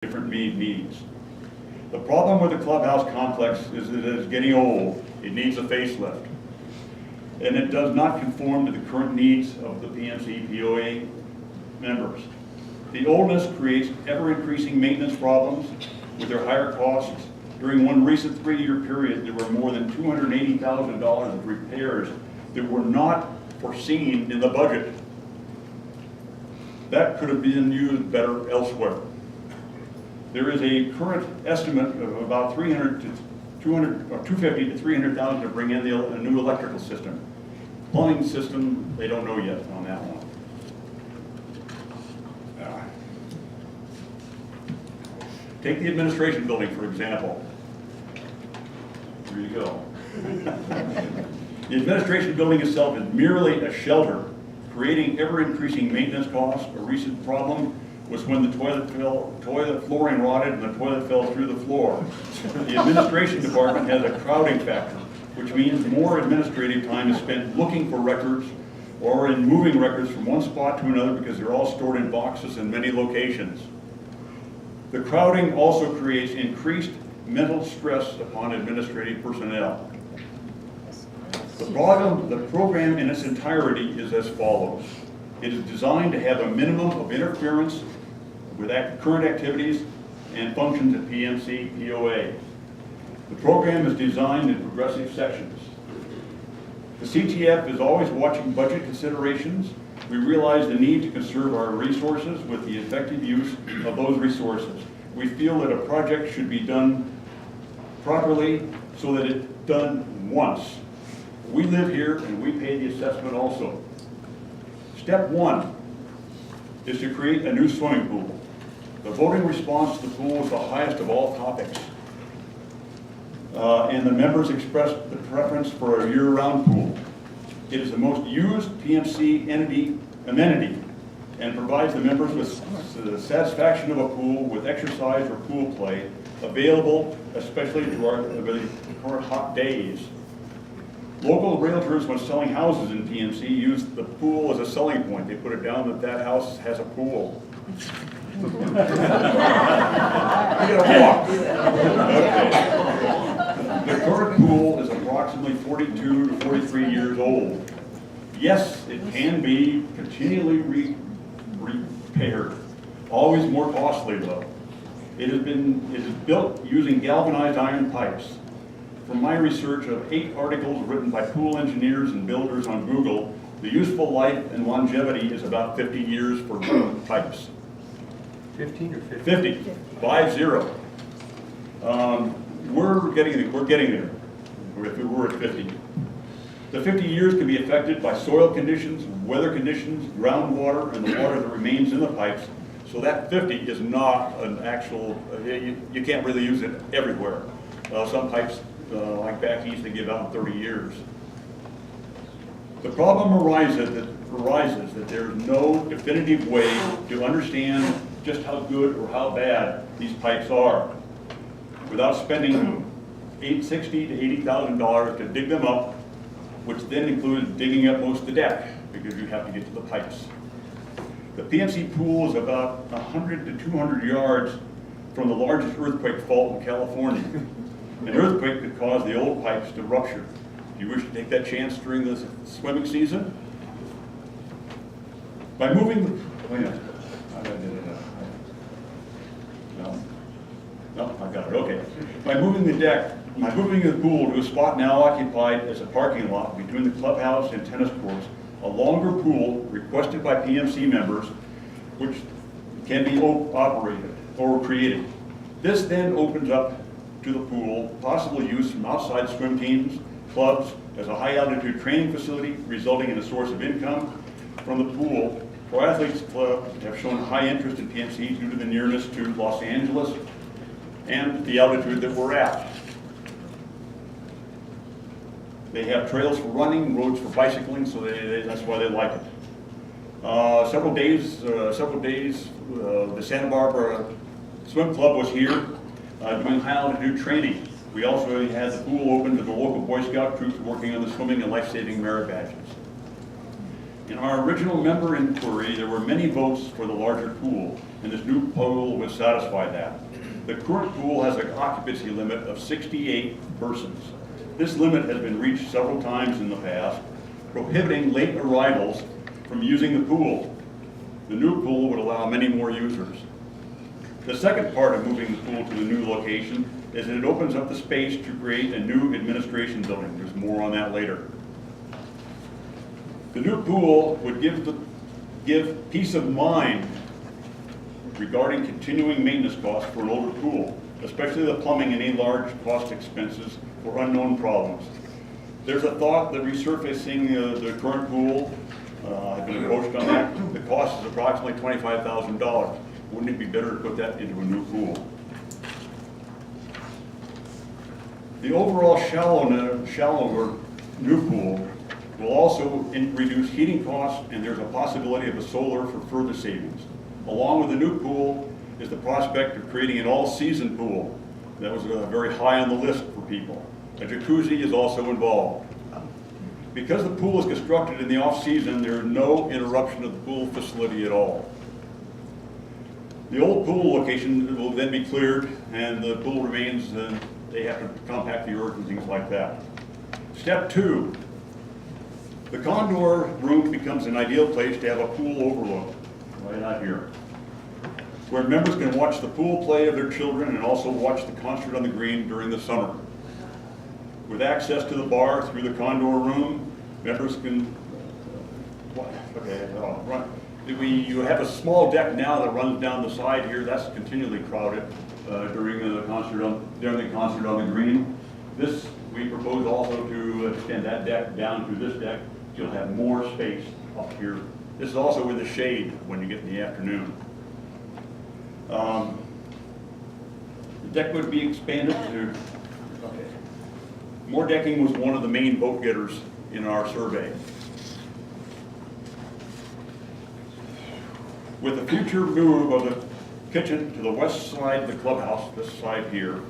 different needs. The problem with the clubhouse complex is that it is getting old. It needs a facelift. And it does not conform to the current needs of the PMC POA members. The oldness creates ever-increasing maintenance problems with their higher costs. During one recent 3-year period, there were more than $280,000 of repairs that were not foreseen in the budget. That could have been used better elsewhere. There is a current estimate of about $250,000 to $300,000 to bring in a new electrical system. Plumbing system, they don't know yet on that one. Take the administration building, for example. Here you go. The administration building itself is merely a shelter, creating ever-increasing maintenance costs. A recent problem was when the toilet flooring rotted and the toilet fell through the floor. The administration department has a crowding factor, which means more administrative time is spent looking for records or in moving records from one spot to another because they're all stored in boxes in many locations. The crowding also creates increased mental stress upon administrative personnel. The program in its entirety is as follows. It is designed to have a minimum of interference with current activities and functions at PMC POA. The program is designed in progressive sections. The CTF is always watching budget considerations. We realize the need to conserve our resources with the effective use of those resources. We feel that a project should be done properly so that it's done once. We live here and we pay the assessment also. Step 1 is to create a new swimming pool. The voting response to the pool is the highest of all topics. And the members expressed the preference for a year-round pool. It is the most used PMC amenity and provides the members with the satisfaction of a pool with exercise or pool play available, especially during the current hot days. Local realtors, when selling houses in PMC, use the pool as a selling point. They put it down that that house has a pool. You gotta walk. Okay. The current pool is approximately 42 to 43 years old. Yes, it can be continually repaired. Always more costly though. It is built using galvanized iron pipes. From my research of 8 articles written by pool engineers and builders on Google, the useful life and longevity is about 50 years for pipes. 15 or 50? 50, 50. We're getting there. We're at 50. The 50 years can be affected by soil conditions, weather conditions, groundwater, and the water that remains in the pipes. So that 50 is not an actual, you can't really use it everywhere. Some pipes, like back east, they give out 30 years. The problem arises that there is no definitive way to understand just how good or how bad these pipes are without spending $60,000 to $80,000 to dig them up, which then includes digging up most of the deck because you have to get to the pipes. The PMC pool is about 100 to 200 yards from the largest earthquake fault in California. An earthquake could cause the old pipes to rupture. Do you wish to take that chance during the swimming season? By moving the, no, I got it, okay. By moving the pool to a spot now occupied as a parking lot between the clubhouse and tennis courts, a longer pool requested by PMC members, which can be operated or created. This then opens up to the pool, possible use from outside swim teams, clubs, as a high altitude training facility, resulting in a source of income from the pool. Pro Athletes Club have shown high interest in PMC due to the nearness to Los Angeles and the altitude that we're at. They have trails for running, roads for bicycling, so that's why they like it. Several days, the Santa Barbara Swim Club was here doing high altitude training. We also had the pool open to the local Boy Scout troops working on the swimming and life-saving merit badges. In our original member inquiry, there were many votes for the larger pool. and this new pool would satisfy that. The current pool has an occupancy limit of 68 persons. This limit has been reached several times in the past, prohibiting late arrivals from using the pool. The new pool would allow many more users. The second part of moving the pool to the new location is that it opens up the space to create a new administration building. There's more on that later. The new pool would give peace of mind regarding continuing maintenance costs for an older pool, especially the plumbing and any large cost expenses for unknown problems. There's a thought that resurfacing the current pool, I've been approached on that. The cost is approximately $25,000. Wouldn't it be better to put that into a new pool? The overall shallower new pool will also reduce heating costs, and there's a possibility of a solar for further savings. Along with the new pool is the prospect of creating an all-season pool. That was very high on the list for people. A jacuzzi is also involved. Because the pool is constructed in the off-season, there is no interruption of the pool facility at all. The old pool location will then be cleared, and the pool remains, they have to compact the earth and things like that. Step 2, the Condor room becomes an ideal place to have a pool overlook, right out here, where members can watch the pool play of their children and also watch the concert on the green during the summer. With access to the bar through the Condor room, members can, you have a small deck now that runs down the side here. That's continually crowded during the concert on the green. This, we propose also to extend that deck down to this deck. You'll have more space up here. This is also with the shade when you get in the afternoon. The deck would be expanded to, more decking was one of the main vote getters in our survey. With the future move of the kitchen to the west side of the clubhouse, this side here,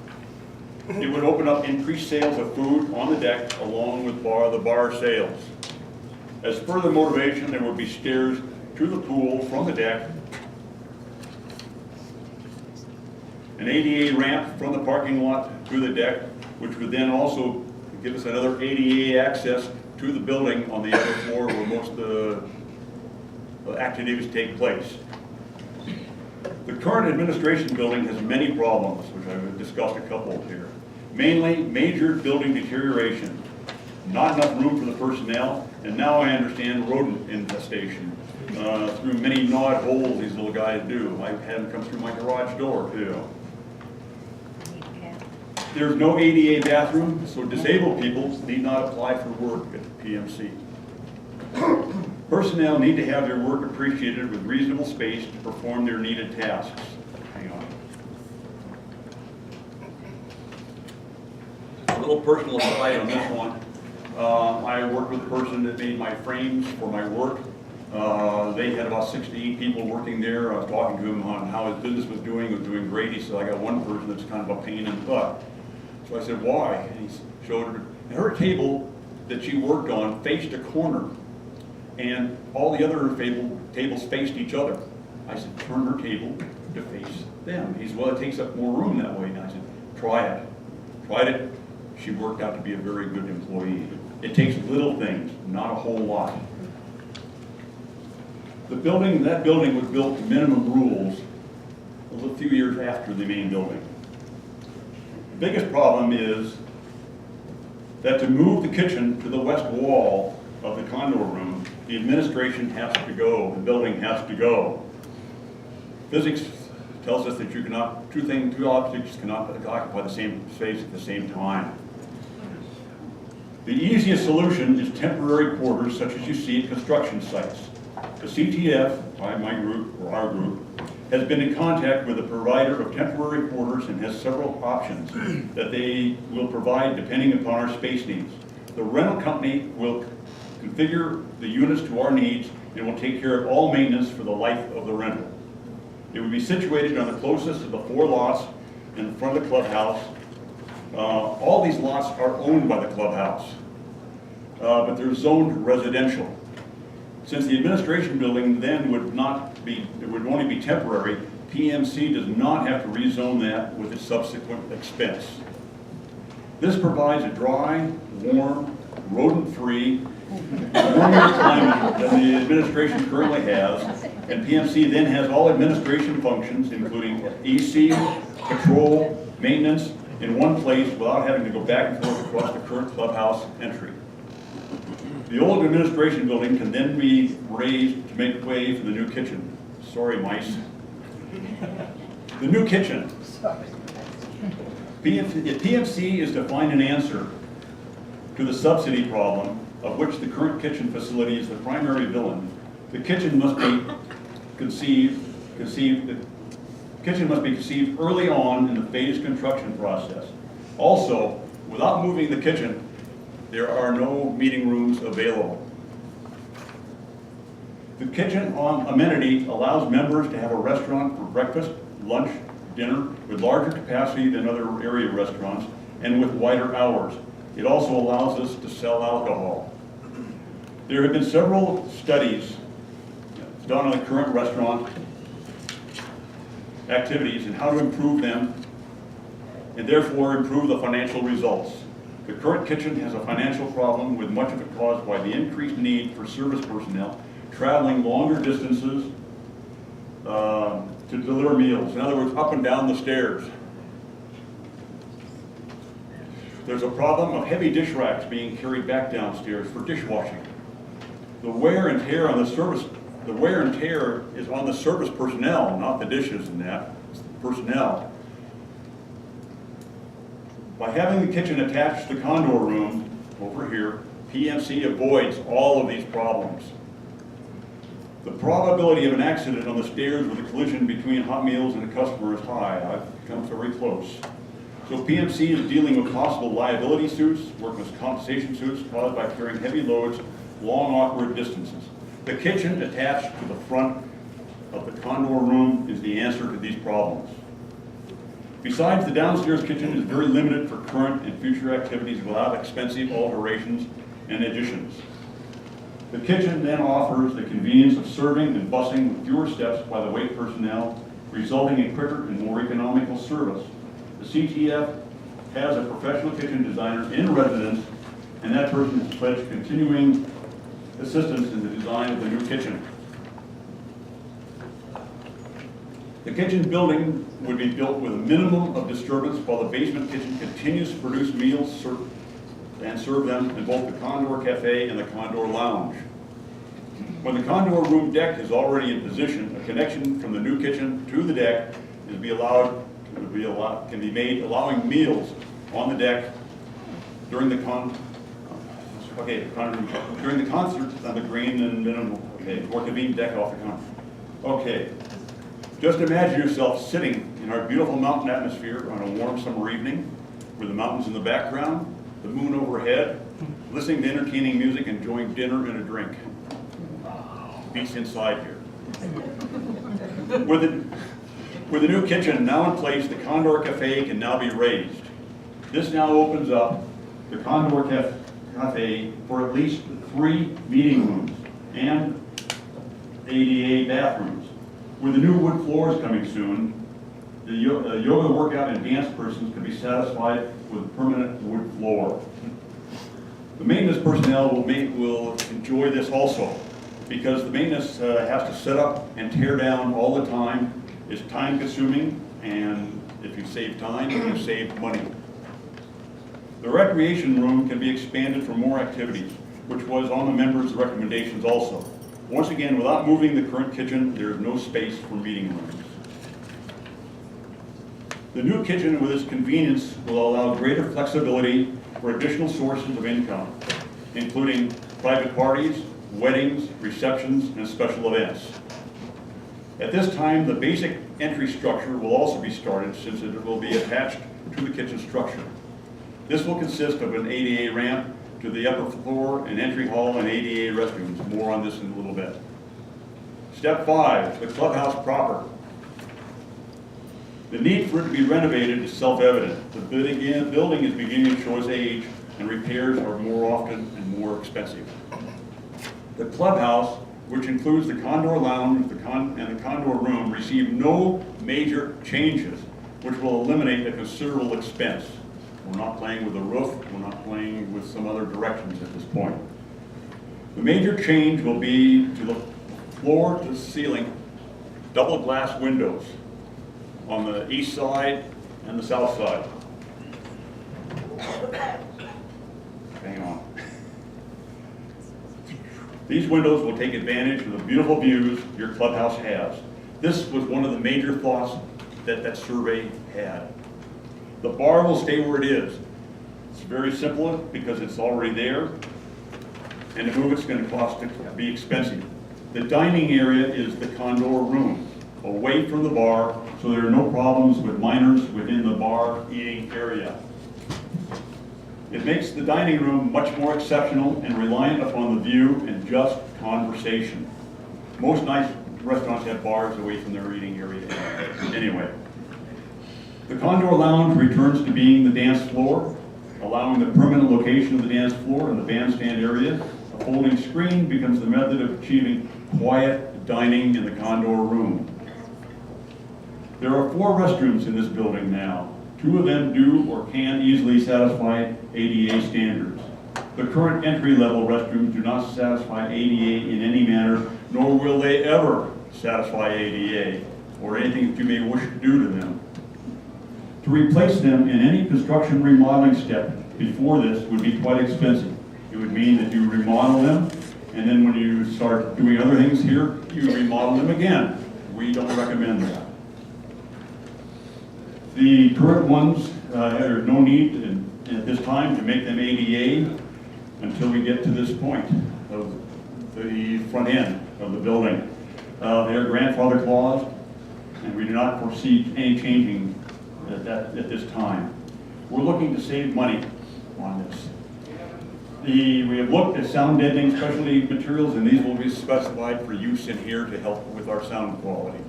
it would open up increased sales of food on the deck along with the bar sales. As further motivation, there would be stairs to the pool from the deck, an ADA ramp from the parking lot to the deck, which would then also give us another ADA access to the building on the upper floor where most of the activities take place. The current administration building has many problems, which I've discussed a couple here. Mainly major building deterioration, not enough room for the personnel, and now I understand rodent infestation through many gnawed holes these little guys do. I've had them come through my garage door too. There's no ADA bathroom, so disabled people need not apply for work at the PMC. Personnel need to have their work appreciated with reasonable space to perform their needed tasks. Hang on. A little personal aside on this one. I worked with a person that made my frames for my work. They had about 68 people working there. I was talking to him on how his business was doing great. He said, I got one person that's kind of a pain in the butt. So I said, why? And he showed her, and her table that she worked on faced a corner, and all the other tables faced each other. I said, turn her table to face them. He said, well, it takes up more room that way. And I said, try it. Tried it. She worked out to be a very good employee. It takes little things, not a whole lot. That building was built to minimum rules a few years after the main building. The biggest problem is that to move the kitchen to the west wall of the Condor room, the administration has to go, the building has to go. Physics tells us that you cannot, two objects cannot occupy the same space at the same time. The easiest solution is temporary quarters such as you see at construction sites. The CTF, by my group, or our group, has been in contact with a provider of temporary quarters and has several options that they will provide depending upon our space needs. The rental company will configure the units to our needs and will take care of all maintenance for the life of the rental. It will be situated on the closest of the 4 lots in front of the clubhouse. All these lots are owned by the clubhouse, but they're zoned residential. Since the administration building then would only be temporary, PMC does not have to rezone that with its subsequent expense. This provides a dry, warm, rodent-free, warmer climate than the administration currently has, and PMC then has all administration functions, including EC, patrol, maintenance, in one place without having to go back and forth across the current clubhouse entry. The old administration building can then be raised to make way for the new kitchen. Sorry, mice. The new kitchen. If PMC is to find an answer to the subsidy problem, of which the current kitchen facility is the primary villain, the kitchen must be conceived early on in the phased construction process. Also, without moving the kitchen, there are no meeting rooms available. The kitchen amenity allows members to have a restaurant for breakfast, lunch, dinner, with larger capacity than other area restaurants and with wider hours. It also allows us to sell alcohol. There have been several studies done on the current restaurant activities and how to improve them and therefore improve the financial results. The current kitchen has a financial problem, with much of it caused by the increased need for service personnel traveling longer distances to deliver meals. In other words, up and down the stairs. There's a problem of heavy dish racks being carried back downstairs for dishwashing. The wear and tear is on the service personnel, not the dishes and that, it's the personnel. By having the kitchen attached to the Condor room over here, PMC avoids all of these problems. The probability of an accident on the stairs with a collision between Hot Meals and a customer is high. I've come very close. So PMC is dealing with possible liability suits, workers' compensation suits caused by carrying heavy loads, long awkward distances. The kitchen attached to the front of the Condor room is the answer to these problems. Besides, the downstairs kitchen is very limited for current and future activities without expensive alterations and additions. The kitchen then offers the convenience of serving and bussing with fewer steps by the wait personnel, resulting in quicker and more economical service. The CTF has a professional kitchen designer in residence, and that person has pledged continuing assistance in the design of the new kitchen. The kitchen building would be built with a minimum of disturbance while the basement kitchen continues to produce meals and serve them in both the Condor Cafe and the Condor Lounge. When the Condor room deck is already in position, a connection from the new kitchen to the deck can be made, allowing meals on the deck during the concert on the green and minimal, or convenient deck off the concert. Okay, just imagine yourself sitting in our beautiful mountain atmosphere on a warm summer evening with the mountains in the background, the moon overhead, listening to entertaining music, enjoying dinner and a drink. Beats inside here. With the new kitchen now in place, the Condor Cafe can now be raised. This now opens up the Condor Cafe for at least 3 meeting rooms and ADA bathrooms. With the new wood floors coming soon, the yoga workout and dance persons can be satisfied with permanent wood floor. The maintenance personnel will enjoy this also, because the maintenance has to set up and tear down all the time. It's time consuming, and if you save time, you save money. The recreation room can be expanded for more activities, which was on the members' recommendations also. Once again, without moving the current kitchen, there is no space for meeting rooms. The new kitchen with its convenience will allow greater flexibility for additional sources of income, including private parties, weddings, receptions, and special events. At this time, the basic entry structure will also be started, since it will be attached to the kitchen structure. This will consist of an ADA ramp to the upper floor, an entry hall, and ADA restrooms. More on this in a little bit. Step 5, the clubhouse proper. The need for it to be renovated is self-evident. The building is beginning to show its age, and repairs are more often and more expensive. The clubhouse, which includes the Condor Lounge and the Condor Room, received no major changes, which will eliminate a considerable expense. We're not playing with the roof, we're not playing with some other directions at this point. The major change will be to the floor to ceiling double glass windows on the east side and the south side. Hang on. These windows will take advantage of the beautiful views your clubhouse has. This was one of the major thoughts that that survey had. The bar will stay where it is. It's very simple because it's already there, and to move it's going to be expensive. The dining area is the condor room, away from the bar, so there are no problems with minors within the bar eating area. It makes the dining room much more exceptional and reliant upon the view and just conversation. Most nice restaurants have bars away from their eating area anyway. The Condor Lounge returns to being the dance floor, allowing the permanent location of the dance floor and the bandstand area. A folding screen becomes the method of achieving quiet dining in the Condor room. There are 4 restrooms in this building now. 2 of them do or can easily satisfy ADA standards. The current entry-level restrooms do not satisfy ADA in any manner, nor will they ever satisfy ADA, or anything that you may wish to do to them. To replace them in any construction remodeling step before this would be quite expensive. It would mean that you remodel them, and then when you start doing other things here, you remodel them again. We don't recommend that. The current ones, there is no need at this time to make them ADA until we get to this point of the front end of the building. They are grandfather clause, and we do not foresee any changing at this time. We're looking to save money on this. We have looked at sound deadening specialty materials, and these will be specified for use in here to help with our sound quality.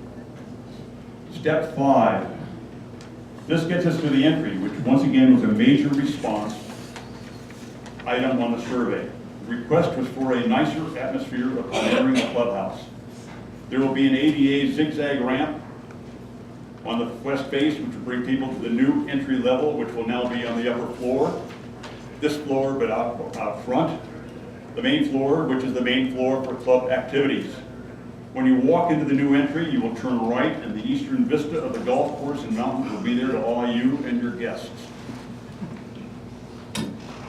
Step 5. This gets us to the entry, which once again was a major response item on the survey. The request was for a nicer atmosphere upon entering the clubhouse. There will be an ADA zigzag ramp on the west face, which will bring people to the new entry level, which will now be on the upper floor. This floor, but out front. The main floor, which is the main floor for club activities. When you walk into the new entry, you will turn right, and the eastern vista of the golf course and mountains will be there to awe you and your guests.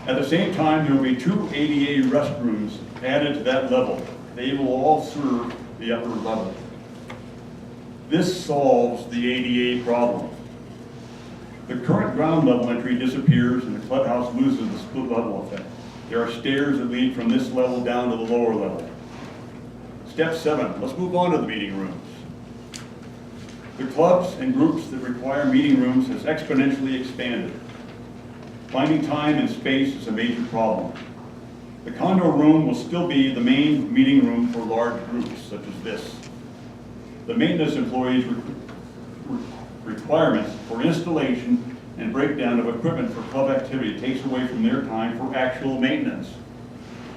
At the same time, there will be 2 ADA restrooms added to that level. They will all serve the upper level. This solves the ADA problem. The current ground level entry disappears and the clubhouse loses the split level effect. There are stairs that lead from this level down to the lower level. Step 7, let's move on to the meeting rooms. The clubs and groups that require meeting rooms has exponentially expanded. Finding time and space is a major problem. The Condor room will still be the main meeting room for large groups such as this. The maintenance employees' requirements for installation and breakdown of equipment for club activity takes away from their time for actual maintenance.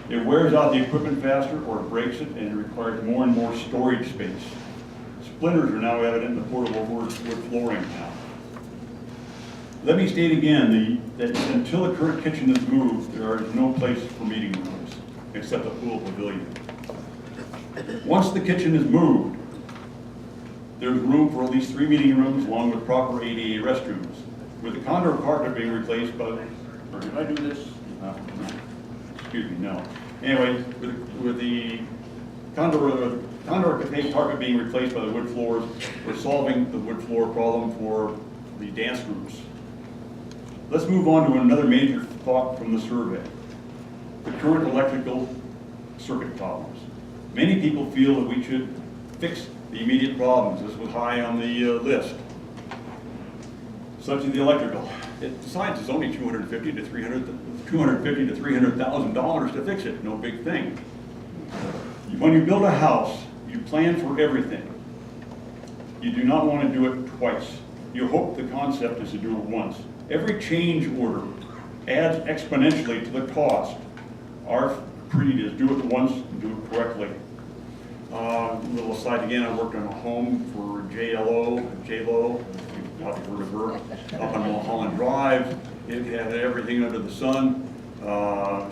It wears out the equipment faster or it breaks it, and it requires more and more storage space. Splinters are now evident in the portable wood flooring now. Let me state again that until the current kitchen is moved, there is no place for meeting rooms except the pool pavilion. Once the kitchen is moved, there's room for at least 3 meeting rooms along with proper ADA restrooms. With the Condor carpet being replaced by, or did I do this? No. Excuse me, no. Anyway, with the Condor carpet being replaced by the wood floors, we're solving the wood floor problem for the dance groups. Let's move on to another major thought from the survey. The current electrical circuit problems. Many people feel that we should fix the immediate problems. This was high on the list. Such as the electrical. Besides, it's only $250,000 to $300,000 to fix it. No big thing. When you build a house, you plan for everything. You do not want to do it twice. You hope the concept is to do it once. Every change order adds exponentially to the cost. Our creed is do it once and do it correctly. Little aside again, I worked on a home for J-Lo, you've probably heard of her, up on Mulholland Drive. It had everything under the sun.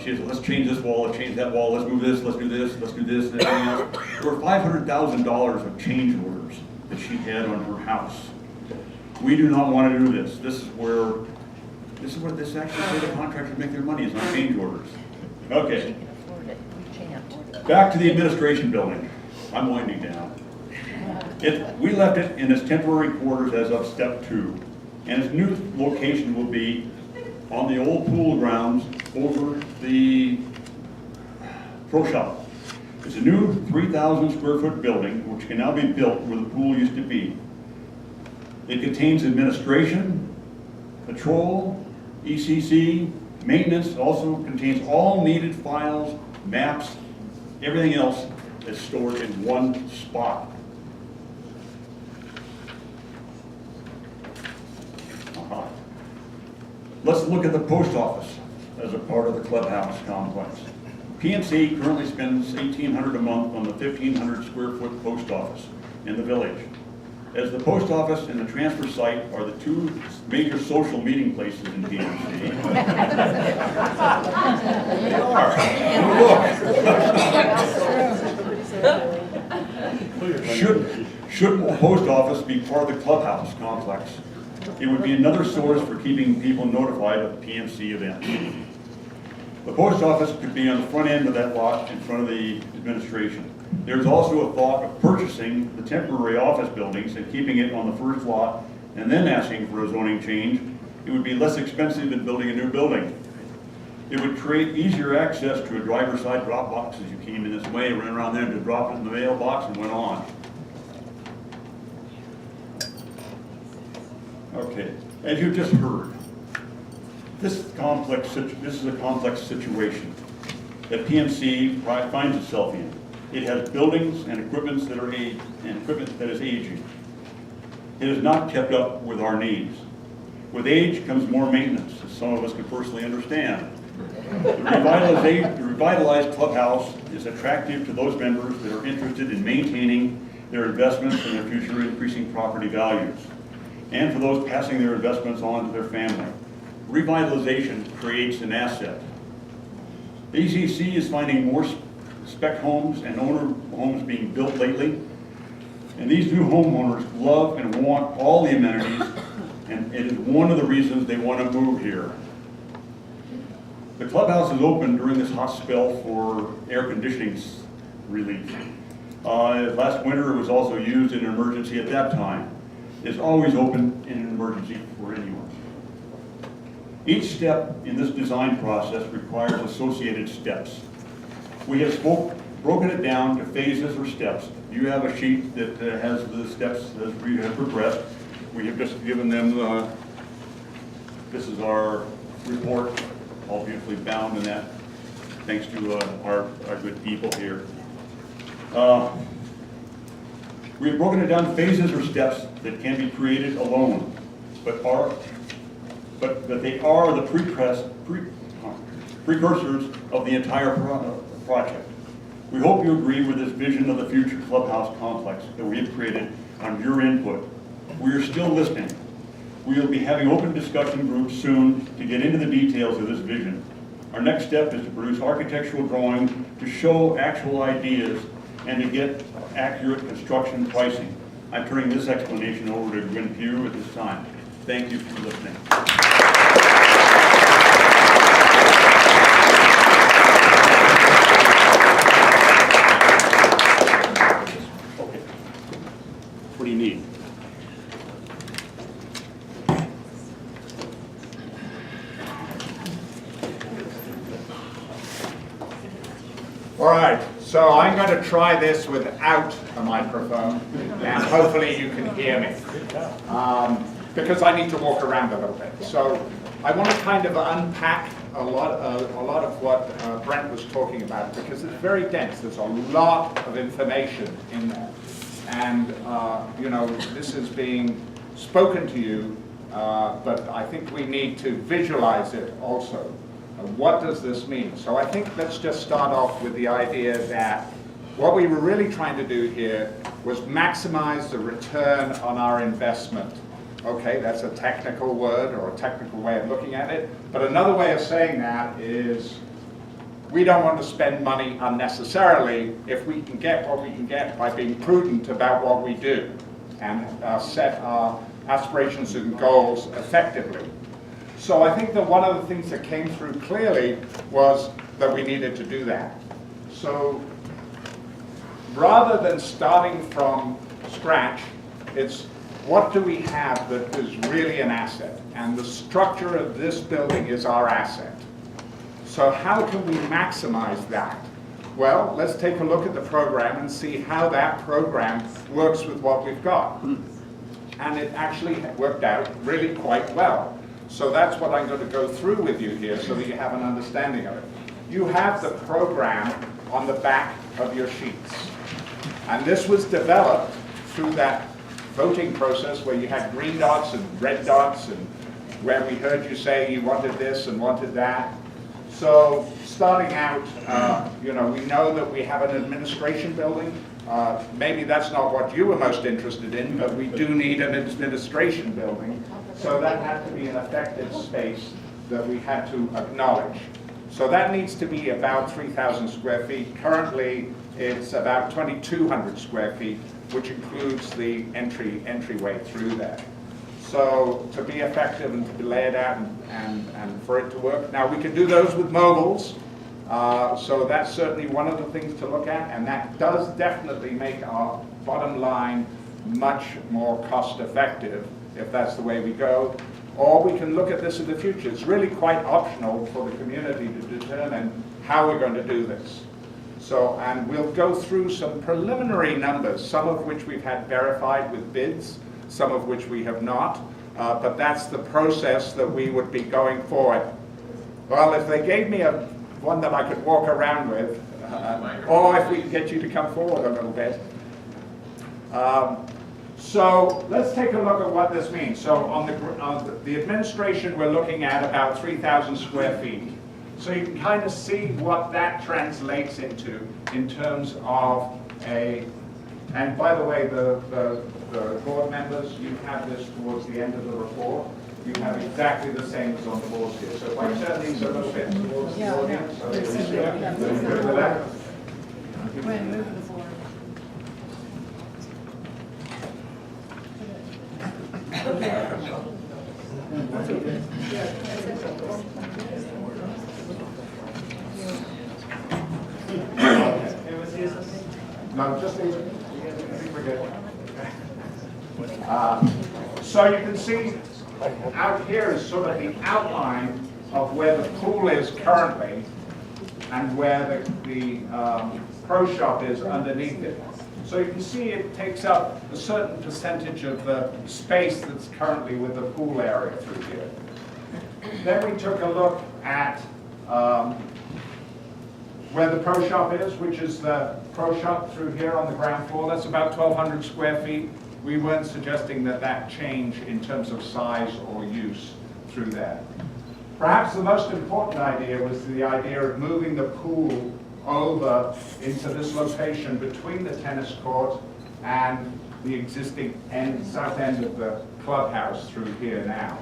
She said, let's change this wall, let's change that wall, let's move this, let's do this, let's do this, and everything else. There were $500,000 of change orders that she had on her house. We do not want to do this. This is where this actually where the contractors make their money, is on change orders. Okay. Back to the administration building. I'm winding down. We left it in its temporary quarters as of step 2, and its new location will be on the old pool grounds over the pro shop. It's a new 3,000 square foot building which can now be built where the pool used to be. It contains administration, patrol, ECC, maintenance, also contains all needed files, maps, everything else is stored in one spot. Let's look at the post office as a part of the clubhouse complex. PNC currently spends $1,800 a month on the 1,500 square foot post office in the village. As the post office and the transfer site are the two major social meeting places in PNC. They are. Look. Should the post office be part of the clubhouse complex? It would be another source for keeping people notified of PNC events. The post office could be on the front end of that lot in front of the administration. There's also a thought of purchasing the temporary office buildings and keeping it on the first lot and then asking for a zoning change. It would be less expensive than building a new building. It would create easier access to a driver's side drop box as you came in this way, ran around there to drop it in the mailbox and went on. Okay, as you just heard, this is a complex situation that PNC finds itself in. It has buildings and equipment that is aging. It is not kept up with our needs. With age comes more maintenance, as some of us can personally understand. The revitalized clubhouse is attractive to those members that are interested in maintaining their investments and their future increasing property values, and for those passing their investments on to their family. Revitalization creates an asset. The ECC is finding more spec homes and owner homes being built lately, and these new homeowners love and want all the amenities, and it is one of the reasons they want to move here. The clubhouse is open during this hot spell for air conditioning relief. Last winter it was also used in an emergency at that time. It's always open in an emergency for anyone. Each step in this design process requires associated steps. We have broken it down to phases or steps. You have a sheet that has the steps as we have progressed. We have just given them, this is our report, all beautifully bound in that, thanks to our good people here. We have broken it down to phases or steps that can be created alone, but they are the precursors of the entire project. We hope you agree with this vision of the future clubhouse complex that we have created on your input. We are still listening. We will be having open discussion groups soon to get into the details of this vision. Our next step is to produce architectural drawings to show actual ideas and to get accurate construction pricing. I'm turning this explanation over to Gwen Pugh at this time. Thank you for listening. Okay. What do you need? All right, so I'm going to try this without a microphone, and hopefully you can hear me, because I need to walk around a little bit. So I want to kind of unpack a lot of what Brent was talking about, because it's very dense. There's a lot of information in there, and you know, this is being spoken to you, but I think we need to visualize it also. What does this mean? So I think let's just start off with the idea that what we were really trying to do here was maximize the return on our investment. Okay, that's a technical word or a technical way of looking at it, but another way of saying that is we don't want to spend money unnecessarily if we can get what we can get by being prudent about what we do and set our aspirations and goals effectively. So I think that one of the things that came through clearly was that we needed to do that. So rather than starting from scratch, it's what do we have that is really an asset? And the structure of this building is our asset. So how can we maximize that? Well, let's take a look at the program and see how that program works with what we've got. And it actually worked out really quite well. So that's what I'm going to go through with you here so that you have an understanding of it. You have the program on the back of your sheets. And this was developed through that voting process where you had green dots and red dots and where we heard you say you wanted this and wanted that. So starting out, we know that we have an administration building. Maybe that's not what you were most interested in, but we do need an administration building. So that had to be an effective space that we had to acknowledge. So that needs to be about 3,000 square feet. Currently, it's about 2,200 square feet, which includes the entryway through there. So to be effective and to be laid out and for it to work. Now we can do those with mobiles, so that's certainly one of the things to look at, and that does definitely make our bottom line much more cost effective if that's the way we go. Or we can look at this in the future. It's really quite optional for the community to determine how we're going to do this. So, and we'll go through some preliminary numbers, some of which we've had verified with bids, some of which we have not, but that's the process that we would be going forward. Well, if they gave me one that I could walk around with, or if we could get you to come forward a little bit. So let's take a look at what this means. So on the administration, we're looking at about 3,000 square feet. So you can kind of see what that translates into in terms of and by the way, the board members, you have this towards the end of the report. You have exactly the same as on the boards here. So if I turn these a little bit towards the audience, so they can see it. Good with that? Move the floor. No, just these. I think we're good. So you can see out here is sort of the outline of where the pool is currently and where the pro shop is underneath it. So you can see it takes up a certain percentage of the space that's currently with the pool area through here. Then we took a look at where the pro shop is, which is the pro shop through here on the ground floor. That's about 1,200 square feet. We weren't suggesting that change in terms of size or use through there. Perhaps the most important idea was the idea of moving the pool over into this location between the tennis court and the existing south end of the clubhouse through here now.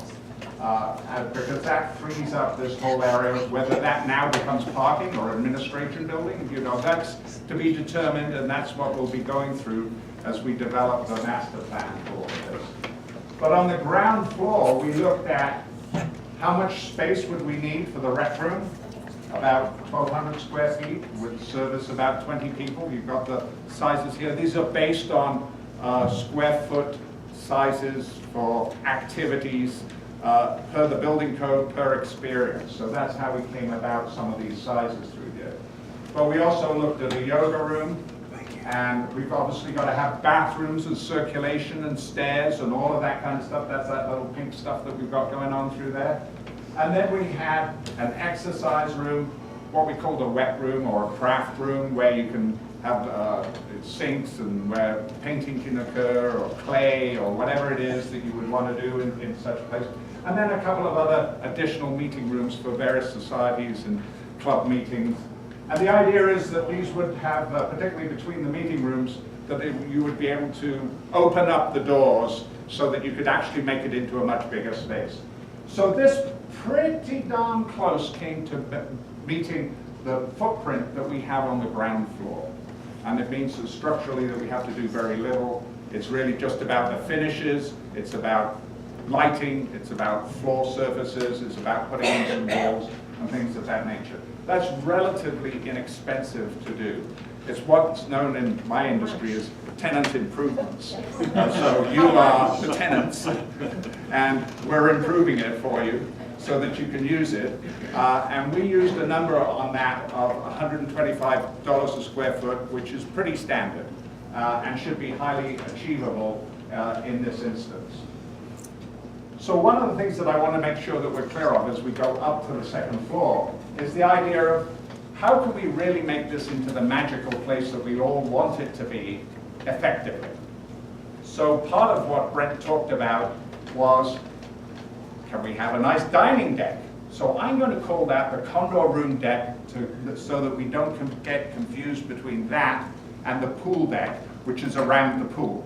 Because that frees up this whole area. Whether that now becomes parking or administration building, that's to be determined, and that's what we'll be going through as we develop the master plan for all of this. But on the ground floor, we looked at how much space would we need for the rec room. About 1,200 square feet would service about 20 people. You've got the sizes here. These are based on square foot sizes for activities per the building code, per experience. So that's how we came about some of these sizes through here. But we also looked at a yoga room, and we've obviously got to have bathrooms and circulation and stairs and all of that kind of stuff. That's that little pink stuff that we've got going on through there. And then we had an exercise room, what we called a wet room or a craft room, where you can have sinks and where painting can occur, or clay, or whatever it is that you would want to do in such a place. And then a couple of other additional meeting rooms for various societies and club meetings. And the idea is that these would have, particularly between the meeting rooms, that you would be able to open up the doors so that you could actually make it into a much bigger space. So this pretty darn close came to meeting the footprint that we have on the ground floor. And it means that structurally that we have to do very little. It's really just about the finishes, it's about lighting, it's about floor surfaces, it's about putting in some walls and things of that nature. That's relatively inexpensive to do. It's what's known in my industry as tenant improvements. So you are the tenants, and we're improving it for you so that you can use it. And we used a number on that of $125 a square foot, which is pretty standard and should be highly achievable in this instance. So one of the things that I want to make sure that we're clear of as we go up to the second floor is the idea of how can we really make this into the magical place that we all want it to be effectively. So part of what Brent talked about was, can we have a nice dining deck? So I'm going to call that the Condor Room deck so that we don't get confused between that and the pool deck, which is around the pool.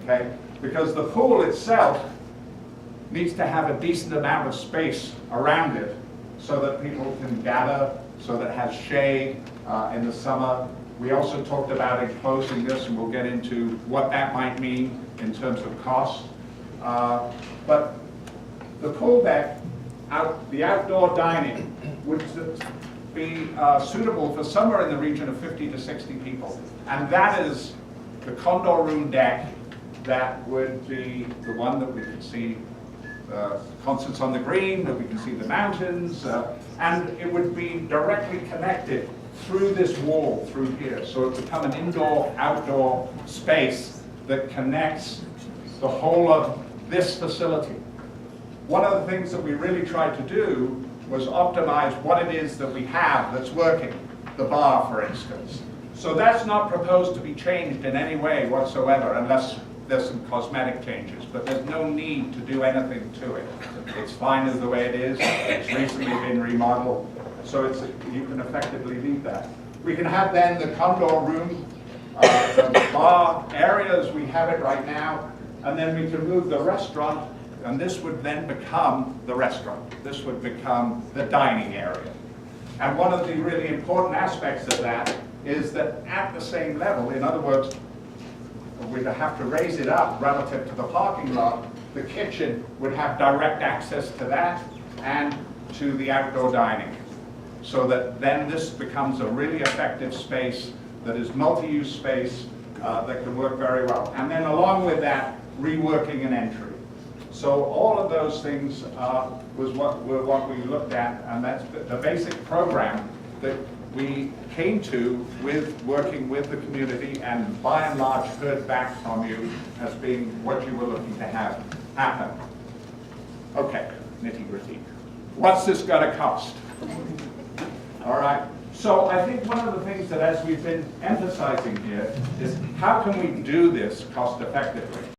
Okay? Because the pool itself needs to have a decent amount of space around it so that people can gather, so that it has shade in the summer. We also talked about enclosing this, and we'll get into what that might mean in terms of cost. But the pool deck, the outdoor dining, would be suitable for somewhere in the region of 50 to 60 people. And that is the Condor Room deck that would be the one that we could see concerts on the green, that we can see the mountains, and it would be directly connected through this wall through here. So it would become an indoor-outdoor space that connects the whole of this facility. One of the things that we really tried to do was optimize what it is that we have that's working, the bar, for instance. So that's not proposed to be changed in any way whatsoever, unless there's some cosmetic changes, but there's no need to do anything to it. It's fine as the way it is. It's recently been remodeled, so you can effectively leave that. We can have then the Condor Room, the bar area as we have it right now, and then we can move the restaurant, and this would then become the restaurant. This would become the dining area. And one of the really important aspects of that is that at the same level, in other words, we'd have to raise it up relative to the parking lot. The kitchen would have direct access to that and to the outdoor dining. So that then this becomes a really effective space that is multi-use space that can work very well. And then along with that, reworking an entry. So all of those things were what we looked at, and that's the basic program that we came to with working with the community, and by and large heard back from you as being what you were looking to have happen. Okay, nitty-gritty. What's this going to cost? All right. So I think one of the things that, as we've been emphasizing here, is how can we do this cost effectively?